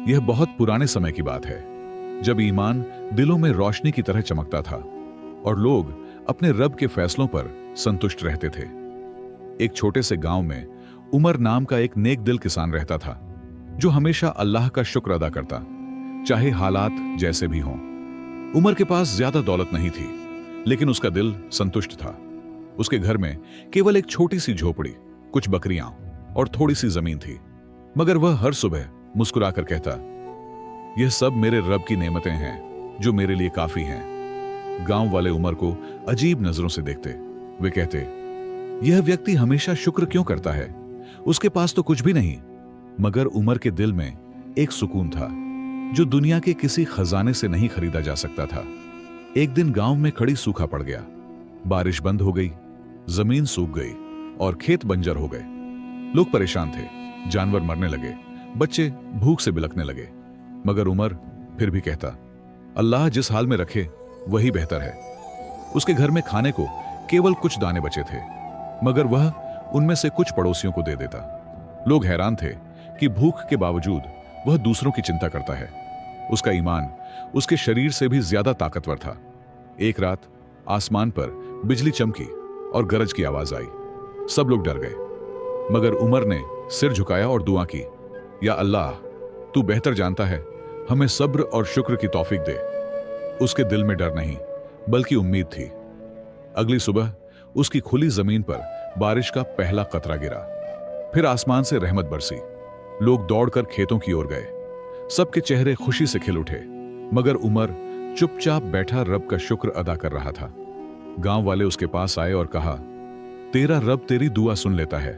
यह बहुत पुराने समय की बात है, जब ईमान दिलों में रोशनी की तरह चमकता था और लोग अपने रब के फैसलों पर संतुष्ट रहते थे। एक छोटे से गांव में उमर नाम का एक नेक दिल किसान रहता था, जो हमेशा अल्लाह का शुक्र अदा करता, चाहे हालात जैसे भी हों। उमर के पास ज्यादा दौलत नहीं थी, लेकिन उसका दिल संतुष्ट था। उसके घर में केवल एक छोटी सी झोपड़ी, कुछ बकरियां और थोड़ी सी जमीन थी, मगर वह हर सुबह मुस्कुराकर कहता, यह सब मेरे रब की नेमतें हैं जो मेरे लिए काफी हैं। गांव वाले उमर को अजीब नजरों से देखते। वे कहते, यह व्यक्ति हमेशा शुक्र क्यों करता है? उसके पास तो कुछ भी नहीं। मगर उमर के दिल में एक सुकून था जो दुनिया के किसी खजाने से नहीं खरीदा जा सकता था। एक दिन गांव में कड़ी सूखा पड़ गया। बारिश बंद हो गई, जमीन सूख गई और खेत बंजर हो गए। लोग परेशान थे, जानवर मरने लगे, बच्चे भूख से बिलखने लगे। मगर उमर फिर भी कहता, अल्लाह जिस हाल में रखे वही बेहतर है। उसके घर में खाने को केवल कुछ दाने बचे थे, मगर वह उनमें से कुछ पड़ोसियों को दे देता। लोग हैरान थे कि भूख के बावजूद वह दूसरों की चिंता करता है। उसका ईमान उसके शरीर से भी ज्यादा ताकतवर था। एक रात आसमान पर बिजली चमकी और गरज की आवाज आई। सब लोग डर गए, मगर उमर ने सिर झुकाया और दुआ की, या अल्लाह, तू बेहतर जानता है, हमें सब्र और शुक्र की तौफीक दे। उसके दिल में डर नहीं, बल्कि उम्मीद थी। अगली सुबह उसकी खुली जमीन पर बारिश का पहला कतरा गिरा। फिर आसमान से रहमत बरसी। लोग दौड़कर खेतों की ओर गए। सबके चेहरे खुशी से खिल उठे, मगर उमर चुपचाप बैठा रब का शुक्र अदा कर रहा था। गांव वाले उसके पास आए और कहा, तेरा रब तेरी दुआ सुन लेता है।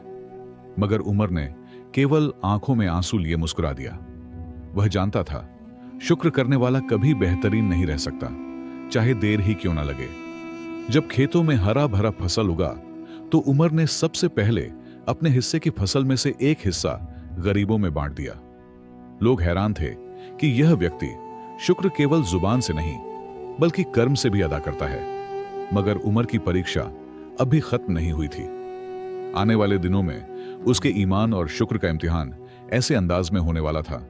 मगर उमर ने केवल आंखों में आंसू लिए मुस्कुरा दिया। वह जानता था, शुक्र करने वाला कभी बेहतरीन नहीं रह सकता, चाहे देर ही क्यों ना लगे। जब खेतों में हरा भरा फसल उगा, तो उमर ने सबसे पहले अपने हिस्से की फसल में से एक हिस्सा गरीबों में बांट दिया। लोग हैरान थे कि यह व्यक्ति शुक्र केवल जुबान से नहीं, बल्कि कर्म से भी अदा करता है। मगर उमर की परीक्षा अभी खत्म नहीं हुई थी। आने वाले दिनों में उसके ईमान और शुक्र का इम्तिहान ऐसे अंदाज में होने वाला था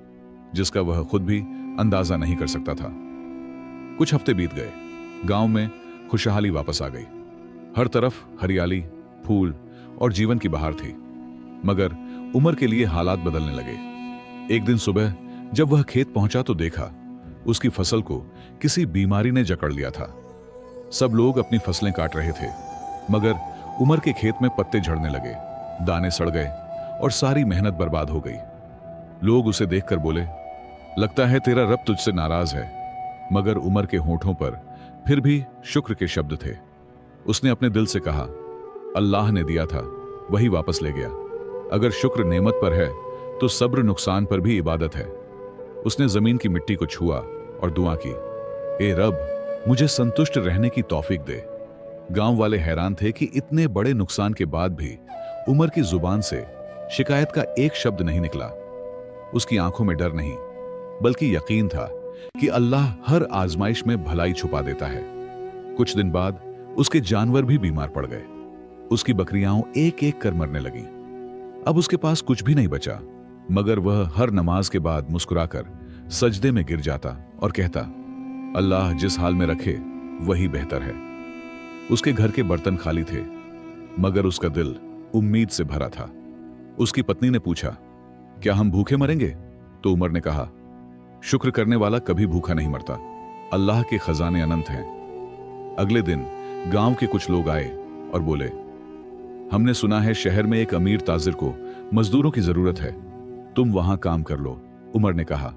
जिसका वह खुद भी अंदाजा नहीं कर सकता था। कुछ हफ्ते बीत गए। गांव में खुशहाली वापस आ गई। हर तरफ हरियाली, फूल और जीवन की बहार थी। मगर उमर के लिए हालात बदलने लगे। एक दिन सुबह जब वह खेत पहुंचा तो देखा उसकी फसल को किसी बीमारी ने जकड़ लिया था। सब लोग अपनी फसलें काट रहे थे, मगर उमर के खेत में पत्ते झड़ने लगे, दाने सड़ गए और सारी मेहनत बर्बाद हो गई। लोग उसे देखकर बोले, लगता है तेरा रब तुझसे नाराज है। मगर उमर के होठों पर फिर भी शुक्र के शब्द थे। उसने अपने दिल से कहा, अल्लाह ने दिया था वही वापस ले गया। अगर शुक्र नेमत पर है तो सब्र नुकसान पर भी इबादत है। उसने जमीन की मिट्टी को छुआ और दुआ की, ए रब, मुझे संतुष्ट रहने की तौफीक दे। गांव वाले हैरान थे कि इतने बड़े नुकसान के बाद भी उमर की जुबान से शिकायत का एक शब्द नहीं निकला। उसकी आंखों में डर नहीं, बल्कि यकीन था कि अल्लाह हर आजमाइश में भलाई छुपा देता है। कुछ दिन बाद उसके जानवर भी बीमार पड़ गए। उसकी बकरियां एक एक कर मरने लगीं। अब उसके पास कुछ भी नहीं बचा, मगर वह हर नमाज के बाद मुस्कुराकर सजदे में गिर जाता और कहता, अल्लाह जिस हाल में रखे वही बेहतर है। उसके घर के बर्तन खाली थे, मगर उसका दिल उम्मीद से भरा था। उसकी पत्नी ने पूछा, क्या हम भूखे मरेंगे? तो उमर ने कहा, शुक्र करने वाला कभी भूखा नहीं मरता। अल्लाह के खजाने अनंत हैं। अगले दिन गांव के कुछ लोग आए और बोले, हमने सुना है शहर में एक अमीर ताजिर को मजदूरों की जरूरत है, तुम वहां काम कर लो। उमर ने कहा,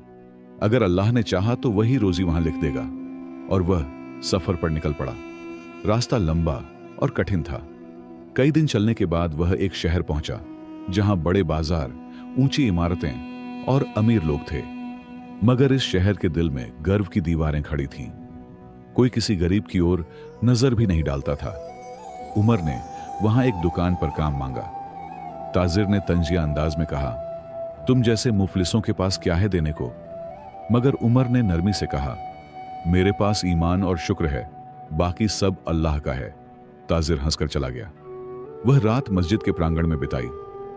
अगर अल्लाह ने चाहा तो वही रोजी वहां लिख देगा। और वह सफर पर निकल पड़ा। रास्ता लंबा और कठिन था। कई दिन चलने के बाद वह एक शहर पहुंचा जहां बड़े बाजार, ऊंची इमारतें और अमीर लोग थे। मगर इस शहर के दिल में गर्व की दीवारें खड़ी थीं। कोई किसी गरीब की ओर नजर भी नहीं डालता था। उमर ने वहां एक दुकान पर काम मांगा। ताजिर ने तंजिया अंदाज में कहा, तुम जैसे मुफलिसों के पास क्या है देने को? मगर उमर ने नरमी से कहा, मेरे पास ईमान और शुक्र है, बाकी सब अल्लाह का है। ताजिर हंसकर चला गया। वह रात मस्जिद के प्रांगण में बिताई,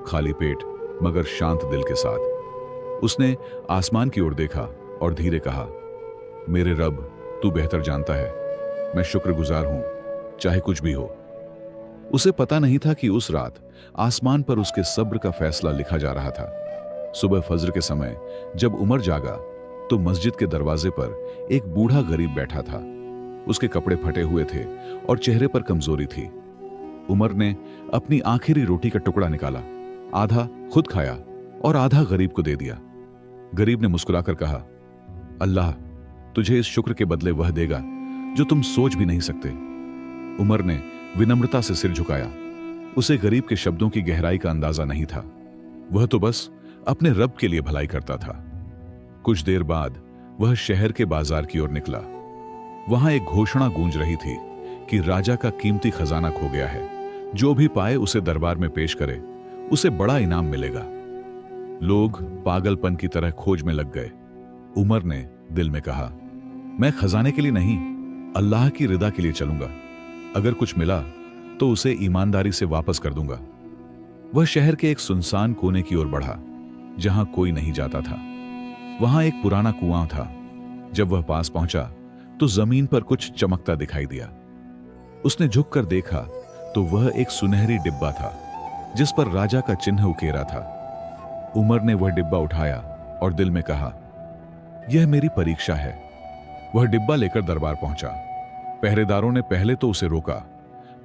खाली पेट मगर शांत दिल के साथ। उसने आसमान की ओर देखा और धीरे कहा, मेरे रब, तू बेहतर जानता है, मैं शुक्रगुजार हूं, चाहे कुछ भी हो। उसे पता नहीं था कि उस रात आसमान पर उसके सब्र का फैसला लिखा जा रहा था। सुबह फज्र के समय जब उमर जागा तो मस्जिद के दरवाजे पर एक बूढ़ा गरीब बैठा था। उसके कपड़े फटे हुए थे और चेहरे पर कमजोरी थी। उमर ने अपनी आखिरी रोटी का टुकड़ा निकाला, आधा खुद खाया और आधा गरीब को दे दिया। गरीब ने मुस्कुराकर कहा, अल्लाह तुझे इस शुक्र के बदले वह देगा जो तुम सोच भी नहीं सकते। उमर ने विनम्रता से सिर झुकाया। उसे गरीब के शब्दों की गहराई का अंदाजा नहीं था। वह तो बस अपने रब के लिए भलाई करता था। कुछ देर बाद वह शहर के बाजार की ओर निकला। वहां एक घोषणा गूंज रही थी कि राजा का कीमती खजाना खो गया है, जो भी पाए उसे दरबार में पेश करे, उसे बड़ा इनाम मिलेगा। लोग पागलपन की तरह खोज में लग गए। उमर ने दिल में कहा, मैं खजाने के लिए नहीं, अल्लाह की रिदा के लिए चलूंगा। अगर कुछ मिला तो उसे ईमानदारी से वापस कर दूंगा। वह शहर के एक सुनसान कोने की ओर बढ़ा जहां कोई नहीं जाता था। वहां एक पुराना कुआं था। जब वह पास पहुंचा तो जमीन पर कुछ चमकता दिखाई दिया। उसने झुककर देखा तो वह एक सुनहरी डिब्बा था जिस पर राजा का चिन्ह उकेरा था। उमर ने वह डिब्बा उठाया और दिल में कहा, यह मेरी परीक्षा है। वह डिब्बा लेकर दरबार पहुंचा। पहरेदारों ने पहले तो उसे रोका,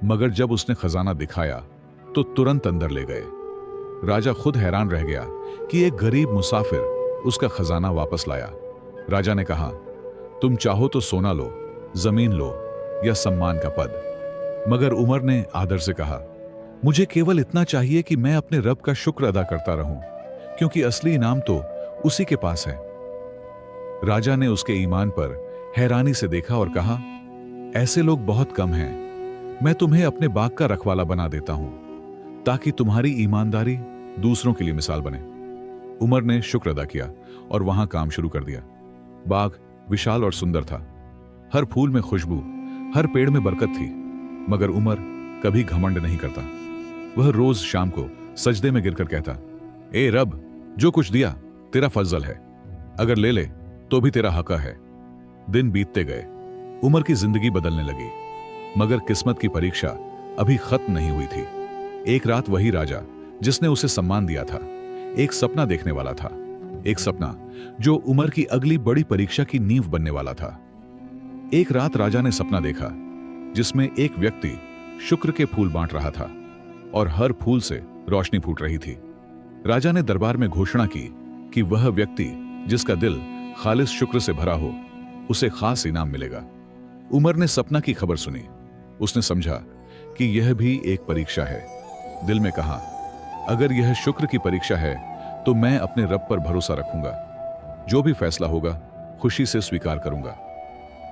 मगर जब उसने खजाना दिखाया तो तुरंत अंदर ले गए। राजा खुद हैरान रह गया कि एक गरीब मुसाफिर उसका खजाना वापस लाया। राजा ने कहा, तुम चाहो तो सोना लो, जमीन लो या सम्मान का पद। मगर उमर ने आदर से कहा, मुझे केवल इतना चाहिए कि मैं अपने रब का शुक्र अदा करता रहूं, क्योंकि असली इनाम तो उसी के पास है। राजा ने उसके ईमान पर हैरानी से देखा और कहा, ऐसे लोग बहुत कम हैं। मैं तुम्हें अपने बाग का रखवाला बना देता हूं ताकि तुम्हारी ईमानदारी दूसरों के लिए मिसाल बने। उमर ने शुक्र अदा किया और वहां काम शुरू कर दिया। बाग विशाल और सुंदर था। हर फूल में खुशबू, हर पेड़ में बरकत थी। मगर उमर कभी घमंड नहीं करता। वह रोज शाम को सजदे में गिरकर कहता, ए रब, जो कुछ दिया तेरा फजल है, अगर ले ले तो भी तेरा हक है। दिन बीतते गए। उमर की जिंदगी बदलने लगी, मगर किस्मत की परीक्षा अभी खत्म नहीं हुई थी। एक रात वही राजा जिसने उसे सम्मान दिया था एक सपना देखने वाला था। एक सपना जो उमर की अगली बड़ी परीक्षा की नींव बनने वाला था। एक रात राजा ने सपना देखा जिसमें एक व्यक्ति शुक्र के फूल बांट रहा था और हर फूल से रोशनी फूट रही थी। राजा ने दरबार में घोषणा की कि वह व्यक्ति जिसका दिल खालिस शुक्र से भरा हो, उसे खास इनाम मिलेगा। उमर ने सपना की खबर सुनी। उसने समझा कि यह भी एक परीक्षा है। दिल में कहा, अगर यह शुक्र की परीक्षा है तो मैं अपने रब पर भरोसा रखूंगा। जो भी फैसला होगा खुशी से स्वीकार करूंगा।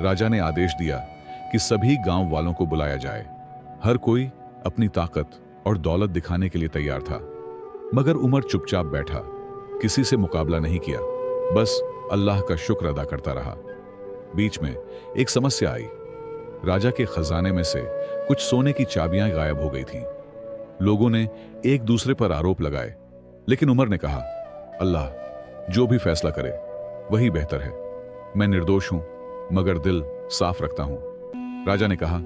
राजा ने आदेश दिया कि सभी गांव वालों को बुलाया जाए। हर कोई अपनी ताकत और दौलत दिखाने के लिए तैयार था, मगर उमर चुपचाप बैठा, किसी से मुकाबला नहीं किया, बस अल्लाह का शुक्र अदा करता रहा। बीच में एक समस्या आई। राजा के खजाने में से कुछ सोने की चाबियां गायब हो गई थीं। लोगों ने एक दूसरे पर आरोप लगाए, लेकिन उमर ने कहा, अल्लाह जो भी फैसला करे वही बेहतर है। मैं निर्दोष हूं, मगर दिल साफ रखता हूं। राजा ने कहा,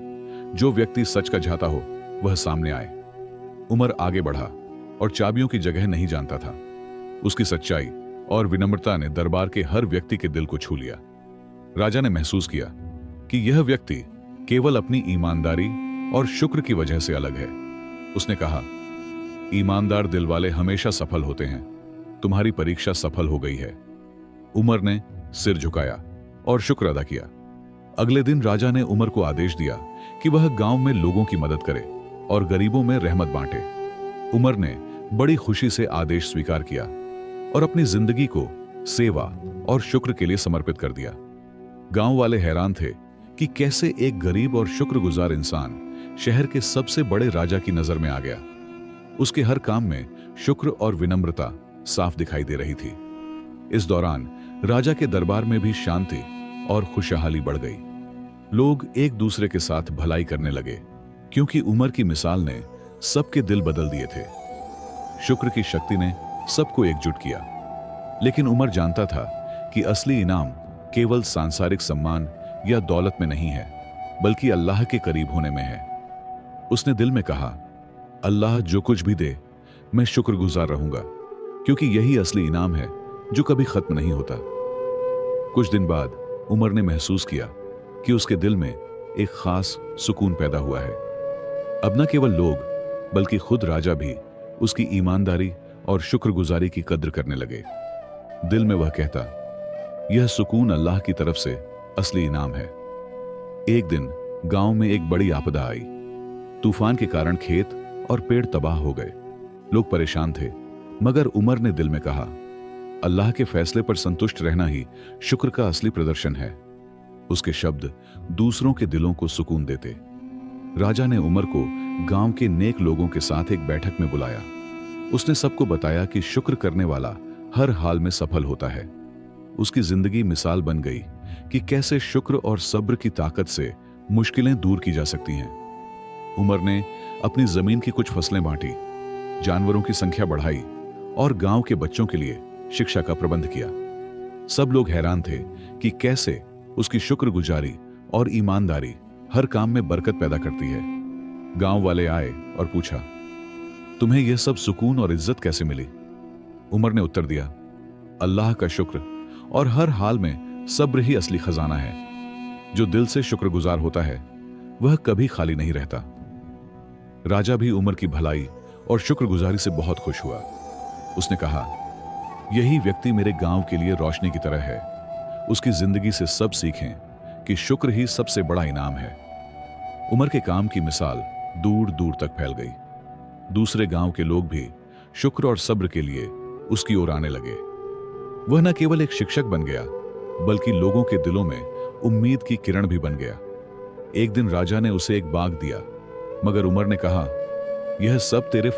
जो व्यक्ति सच का चाहता हो वह सामने आए। उमर आगे बढ़ा और चाबियों की जगह नहीं जानता था। उसकी सच्चाई और विनम्रता ने दरबार के हर व्यक्ति के दिल को छू लिया। राजा ने महसूस किया कि यह व्यक्ति केवल अपनी ईमानदारी और शुक्र की वजह से अलग है। उसने कहा, ईमानदार दिल वाले हमेशा सफल होते हैं। तुम्हारी परीक्षा सफल हो गई है। उमर ने सिर झुकाया और शुक्र अदा किया। अगले दिन राजा ने उमर को आदेश दिया कि वह गांव में लोगों की मदद करे और गरीबों में रहमत बांटे। उमर ने बड़ी खुशी से आदेश स्वीकार किया और अपनी जिंदगी को सेवा और शुक्र के लिए समर्पित कर दिया। गांव वाले हैरान थे कि कैसे एक गरीब और शुक्रगुजार इंसान शहर के सबसे बड़े राजा की नजर में आ गया। उसके हर काम में शुक्र और विनम्रता साफ दिखाई दे रही थी। इस दौरान राजा के दरबार में भी शांति और खुशहाली बढ़ गई। लोग एक दूसरे के साथ भलाई करने लगे, क्योंकि उमर की मिसाल ने सबके दिल बदल दिए थे। शुक्र की शक्ति ने सबको एकजुट किया। लेकिन उमर जानता था कि असली इनाम केवल सांसारिक सम्मान या दौलत में नहीं है, बल्कि अल्लाह के करीब होने में है। उसने दिल में कहा, अल्लाह जो कुछ भी दे, मैं शुक्रगुजार रहूंगा, क्योंकि यही असली इनाम है जो कभी खत्म नहीं होता। कुछ दिन बाद उमर ने महसूस किया कि उसके दिल में एक खास सुकून पैदा हुआ है। अब न केवल लोग बल्कि खुद राजा भी उसकी ईमानदारी और शुक्रगुजारी की कद्र करने लगे। दिल में वह कहता, यह सुकून अल्लाह की तरफ से असली इनाम है। एक दिन गांव में एक बड़ी आपदा आई। तूफान के कारण खेत और पेड़ तबाह हो गए। लोग परेशान थे, मगर उमर ने दिल में कहा, अल्लाह के फैसले पर संतुष्ट रहना ही शुक्र का असली प्रदर्शन है। उसके शब्द दूसरों के दिलों को सुकून देते। राजा ने उमर को गांव के नेक लोगों के साथ एक बैठक में बुलाया। उसने सबको बताया कि शुक्र करने वाला हर हाल में सफल होता है। उसकी जिंदगी मिसाल बन गई कि कैसे शुक्र और सब्र की ताकत से मुश्किलें दूर की जा सकती हैं। उमर ने अपनी जमीन की कुछ फसलें बांटी, जानवरों की संख्या बढ़ाई और गांव के बच्चों के लिए शिक्षा का प्रबंध किया। सब लोग हैरान थे कि कैसे उसकी शुक्रगुजारी और ईमानदारी हर काम में बरकत पैदा करती है। गांव वाले आए और पूछा, तुम्हें यह सब सुकून और इज्जत कैसे मिली? उमर ने उत्तर दिया, अल्लाह का शुक्र और हर हाल में सब्र ही असली खजाना है। जो दिल से शुक्रगुजार होता है वह कभी खाली नहीं रहता। राजा भी उमर की भलाई और शुक्रगुजारी से बहुत खुश हुआ। उसने कहा, यही व्यक्ति मेरे गांव के लिए रोशनी की तरह है। उसकी जिंदगी से सब सीखें कि शुक्र ही सबसे बड़ा इनाम है। उमर के काम की मिसाल दूर दूर तक फैल गई। दूसरे गांव के लोग भी शुक्र और सब्र के लिए उसकी ओर आने लगे। वह न केवल एक शिक्षक बन गया, बल्कि लोगों के दिलों में उम्मीद की किरण भी बन गया। एक दिन राजा ने उसे एक बाग दिया, मगर उमर ने कहा, यह सब तेरे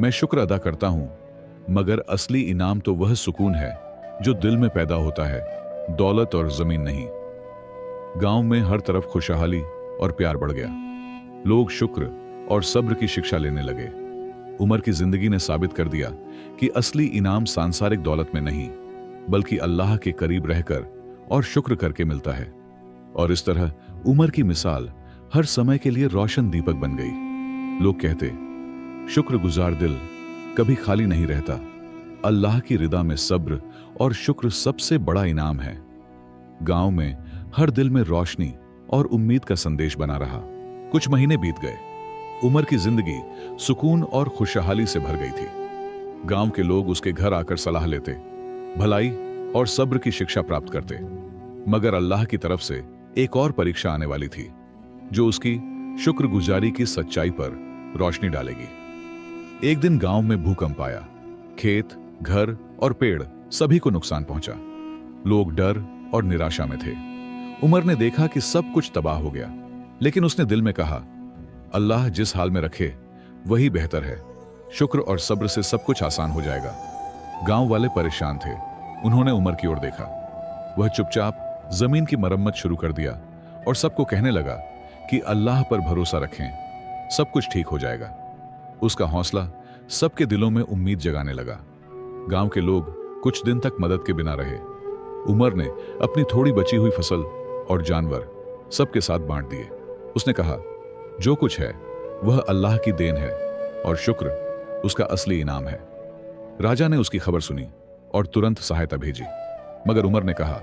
मैं शुक्र अदा करता हूं, मगर असली इनाम तो वह सुकून है जो दिल में पैदा होता है, दौलत और जमीन नहीं। गांव में हर तरफ खुशहाली और प्यार बढ़ गया। लोग शुक्र और सब्र की शिक्षा लेने लगे। उमर की जिंदगी ने साबित कर दिया कि असली इनाम सांसारिक दौलत में नहीं, बल्कि अल्लाह के करीब रहकर और शुक्र करके मिलता है। और इस तरह उमर की मिसाल हर समय के लिए रोशन दीपक बन गई। लोग कहते, शुक्रगुजार दिल कभी खाली नहीं रहता। अल्लाह की रिदा में सब्र और शुक्र सबसे बड़ा इनाम है। गांव में हर दिल में रोशनी और उम्मीद का संदेश बना रहा। कुछ महीने बीत गए। उमर की जिंदगी सुकून और खुशहाली से भर गई थी। गांव के लोग उसके घर आकर सलाह लेते, भलाई और सब्र की शिक्षा प्राप्त करते। मगर अल्लाह की तरफ से एक और परीक्षा आने वाली थी, जो उसकी शुक्रगुजारी की सच्चाई पर रोशनी डालेगी। एक दिन गांव में भूकंप आया। खेत, घर और पेड़ सभी को नुकसान पहुंचा। लोग डर और निराशा में थे। उमर ने देखा कि सब कुछ तबाह हो गया, लेकिन उसने दिल में कहा, अल्लाह जिस हाल में रखे वही बेहतर है। शुक्र और सब्र से सब कुछ आसान हो जाएगा। गांव वाले परेशान थे। उन्होंने उमर की ओर देखा। वह चुपचाप जमीन की मरम्मत शुरू कर दिया और सबको कहने लगा कि अल्लाह पर भरोसा रखें, सब कुछ ठीक हो जाएगा। उसका हौसला सबके दिलों में उम्मीद जगाने लगा। गांव के लोग कुछ दिन तक मदद के बिना रहे। उमर ने अपनी थोड़ी बची हुई फसल और जानवर सबके साथ बांट दिए। उसने कहा, जो कुछ है वह अल्लाह की देन है और शुक्र उसका असली इनाम है। राजा ने उसकी खबर सुनी और तुरंत सहायता भेजी, मगर उमर ने कहा,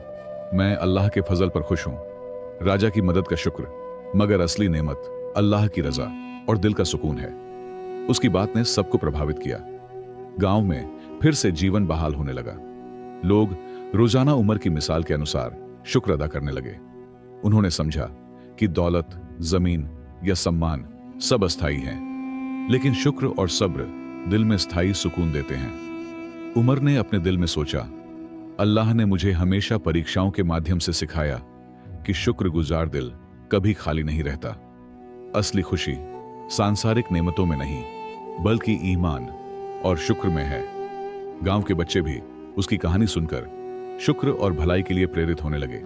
मैं अल्लाह के फजल पर खुश हूं। राजा की मदद का शुक्र, मगर असली नेमत अल्लाह की रजा और दिल का सुकून है। उसकी बात ने सबको प्रभावित किया। गांव में फिर से जीवन बहाल होने लगा। लोग रोजाना उमर की मिसाल के अनुसार शुक्र अदा करने लगे। उन्होंने समझा कि दौलत, जमीन या सम्मान सब अस्थायी हैं, लेकिन शुक्र और सब्र दिल में स्थायी सुकून देते हैं। उमर ने अपने दिल में सोचा, अल्लाह ने मुझे हमेशा परीक्षाओं के माध्यम से सिखाया कि शुक्रगुजार दिल कभी खाली नहीं रहता। असली खुशी सांसारिक नेमतों में नहीं, बल्कि ईमान और शुक्र में है। गांव के बच्चे भी उसकी कहानी सुनकर शुक्र और भलाई के लिए प्रेरित होने लगे।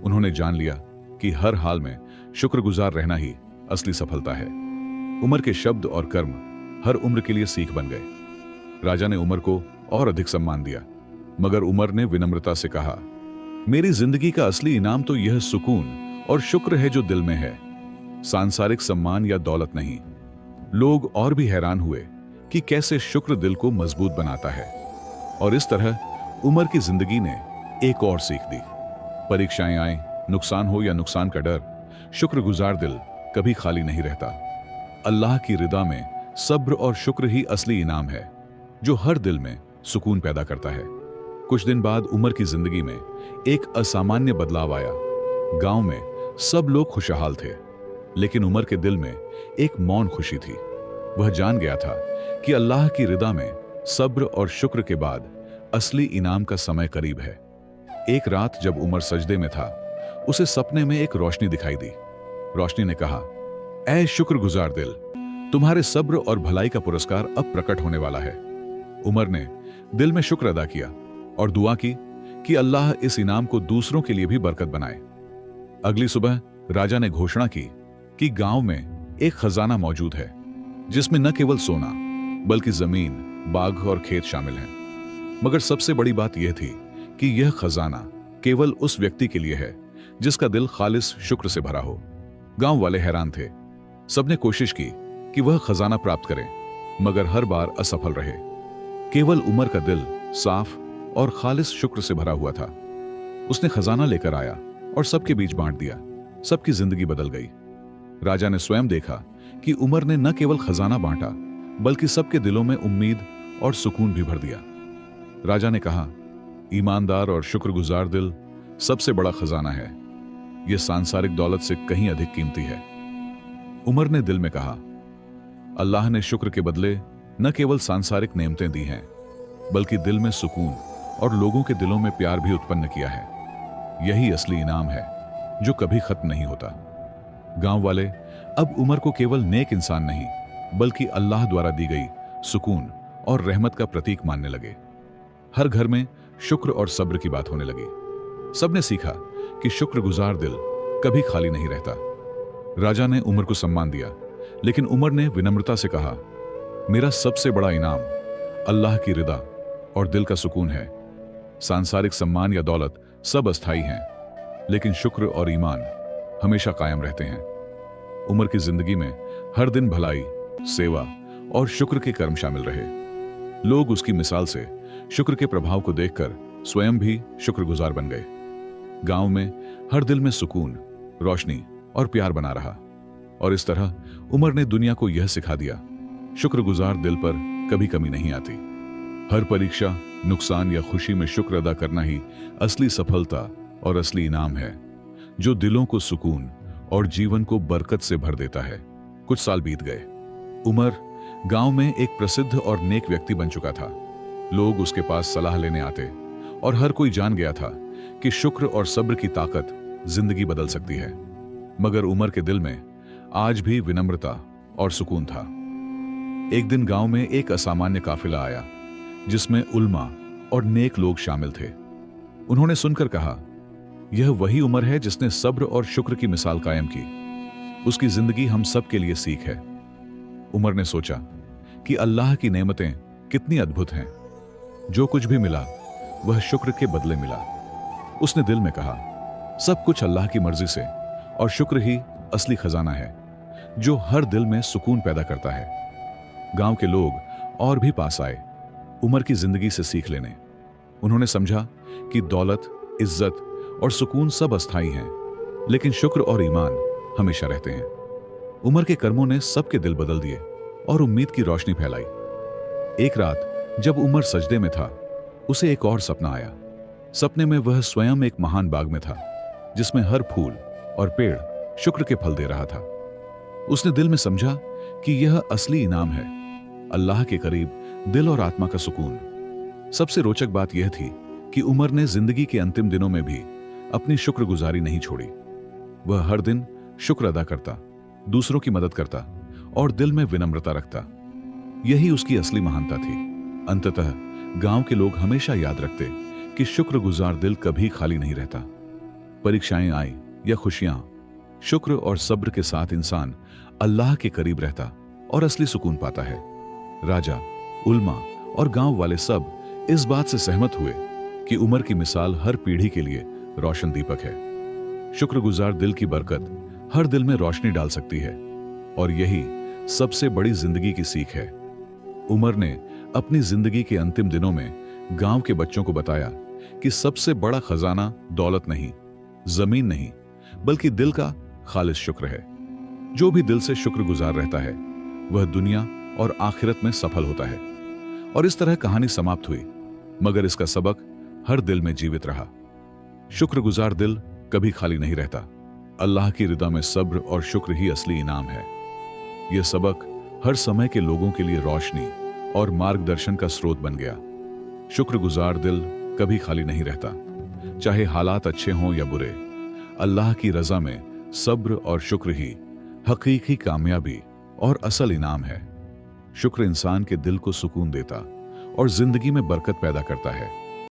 उन्होंने जान लिया कि हर हाल में शुक्रगुजार रहना ही असली सफलता है। उमर के शब्द और कर्म हर उम्र के लिए सीख बन गए। राजा ने उमर को और अधिक सम्मान दिया। मगर उमर ने विनम्रता से कहा, मेरी जिंदगी का असली इनाम तो यह सुकून और शुक्र है जो दिल में है, सांसारिक सम्मान या दौलत नहीं। लोग और भी हैरान हुए कि कैसे शुक्र दिल को मजबूत बनाता है। और इस तरह उमर की जिंदगी ने एक और सीख दी। परीक्षाएं आए, नुकसान हो या नुकसान का डर, शुक्रगुजार दिल कभी खाली नहीं रहता। अल्लाह की रिदा में सब्र और शुक्र ही असली इनाम है, जो हर दिल में सुकून पैदा करता है। कुछ दिन बाद उमर की जिंदगी में एक असामान्य बदलाव आया। गांव में सब लोग खुशहाल थे, लेकिन उमर के दिल में एक मौन खुशी थी। वह जान गया था कि अल्लाह की रिदा में सब्र और शुक्र के बाद असली इनाम का समय करीब है। एक रात जब उमर सजदे में था, उसे सपने में एक रोशनी दिखाई दी। रोशनी ने कहा, ऐ शुक्रगुजार दिल, तुम्हारे सब्र और भलाई का पुरस्कार अब प्रकट होने वाला है। उमर ने दिल में शुक्र अदा किया और दुआ की कि अल्लाह इस इनाम को दूसरों के लिए भी बरकत बनाए। अगली सुबह राजा ने घोषणा की कि गांव में एक खजाना मौजूद है, जिसमें न केवल सोना बल्कि जमीन, बाग और खेत शामिल हैं। मगर सबसे बड़ी बात यह थी कि यह खजाना केवल उस व्यक्ति के लिए है जिसका दिल खालिस शुक्र से भरा हो। गांव वाले हैरान थे। सबने कोशिश की कि वह खजाना प्राप्त करे, मगर हर बार असफल रहे। केवल उमर का दिल साफ और खालिस शुक्र से भरा हुआ था। उसने खजाना लेकर आया और सबके बीच बांट दिया। सबकी जिंदगी बदल गई। राजा ने स्वयं देखा कि उमर ने न केवल खजाना बांटा, बल्कि सबके दिलों में उम्मीद और सुकून भी भर दिया। राजा ने कहा, ईमानदार और शुक्रगुजार दिल सबसे बड़ा खजाना है। यह सांसारिक दौलत से कहीं अधिक कीमती है। उमर ने दिल में कहा, अल्लाह ने शुक्र के बदले न केवल सांसारिक नेमतें दी हैं, बल्कि दिल में सुकून और लोगों के दिलों में प्यार भी उत्पन्न किया है। यही असली इनाम है, जो कभी खत्म नहीं होता। गांव वाले अब उमर को केवल नेक इंसान नहीं, बल्कि अल्लाह द्वारा दी गई सुकून और रहमत का प्रतीक मानने लगे। हर घर में शुक्र और सब्र की बात होने लगी। सबने सीखा कि शुक्रगुजार दिल कभी खाली नहीं रहता। राजा ने उमर को सम्मान दिया, लेकिन उमर ने विनम्रता से कहा, मेरा सबसे बड़ा इनाम अल्लाह की रिदा और दिल का सुकून है। सांसारिक सम्मान या दौलत सब अस्थायी हैं, लेकिन शुक्र और ईमान हमेशा कायम रहते हैं। उमर की जिंदगी में हर दिन भलाई, सेवा और शुक्र के कर्म शामिल रहे। लोग उसकी मिसाल से शुक्र के प्रभाव को देखकर स्वयं भी शुक्रगुजार बन गए। गांव में हर दिल में सुकून, रोशनी और प्यार बना रहा। और इस तरह उमर ने दुनिया को यह सिखा दिया, शुक्रगुजार दिल पर कभी कमी नहीं आती। हर परीक्षा, नुकसान या खुशी में शुक्र अदा करना ही असली सफलता और असली इनाम है, जो दिलों को सुकून और जीवन को बरकत से भर देता है। कुछ साल बीत गए। उमर गांव में एक प्रसिद्ध और नेक व्यक्ति बन चुका था। लोग उसके पास सलाह लेने आते और हर कोई जान गया था कि शुक्र और सब्र की ताकत जिंदगी बदल सकती है। मगर उमर के दिल में आज भी विनम्रता और सुकून था। एक दिन गांव में एक असामान्य काफिला आया, जिसमें उल्मा और नेक लोग शामिल थे। उन्होंने सुनकर कहा, यह वही उमर है जिसने सब्र और शुक्र की मिसाल कायम की। उसकी जिंदगी हम सब के लिए सीख है। उमर ने सोचा कि अल्लाह की नेमतें कितनी अद्भुत हैं। जो कुछ भी मिला वह शुक्र के बदले मिला। उसने दिल में कहा, सब कुछ अल्लाह की मर्जी से, और शुक्र ही असली खजाना है, जो हर दिल में सुकून पैदा करता है। गांव के लोग और भी पास आए, उमर की जिंदगी से सीख लेने। उन्होंने समझा कि दौलत, इज्जत और सुकून सब अस्थायी हैं, लेकिन शुक्र और ईमान हमेशा रहते हैं। उमर के कर्मों ने सबके दिल बदल दिए और उम्मीद की रोशनी फैलाई। एक रात जब उमर सजदे में था, उसे एक और सपना आया। सपने में वह स्वयं एक महान बाग में था, जिसमें हर फूल और पेड़ शुक्र के फल दे रहा था। उसने दिल में समझा कि यह असली इनाम है, अल्लाह के करीब दिल और आत्मा का सुकून। सबसे रोचक बात यह थी कि उमर ने जिंदगी के अंतिम दिनों में भी अपनी शुक्रगुजारी नहीं छोड़ी। वह हर दिन शुक्र अदा करता, दूसरों की मदद करता और दिल में विनम्रता रखता। यही उसकी असली महानता थी। अंततः गांव के लोग हमेशा याद रखते कि शुक्रगुजार दिल कभी खाली नहीं रहता। परीक्षाएं आई या खुशियां, शुक्र और सब्र के साथ इंसान अल्लाह के करीब रहता और असली सुकून पाता है। राजा, उल्मा और गांव वाले सब इस बात से सहमत हुए कि उमर की मिसाल हर पीढ़ी के लिए रोशन दीपक है। शुक्रगुजार दिल की बरकत हर दिल में रोशनी डाल सकती है और यही सबसे बड़ी जिंदगी की सीख है। उमर ने अपनी जिंदगी के अंतिम दिनों में गांव के बच्चों को बताया कि सबसे बड़ा खजाना दौलत नहीं, जमीन नहीं, बल्कि दिल का खालिस शुक्र है। जो भी दिल से शुक्रगुजार रहता है वह दुनिया और आखिरत में सफल होता है। और इस तरह कहानी समाप्त हुई, मगर इसका सबक हर दिल में जीवित रहा। शुक्रगुजार दिल कभी खाली नहीं रहता। अल्लाह की रिदा में सब्र और शुक्र ही असली इनाम है। यह सबक हर समय के लोगों के लिए रोशनी और मार्गदर्शन का स्रोत बन गया। शुक्रगुजार दिल कभी खाली नहीं रहता, चाहे हालात अच्छे हों या बुरे। अल्लाह की रजा में सब्र और शुक्र ही हकीकी कामयाबी और असल इनाम है। शुक्र इंसान के दिल को सुकून देता और जिंदगी में बरकत पैदा करता है।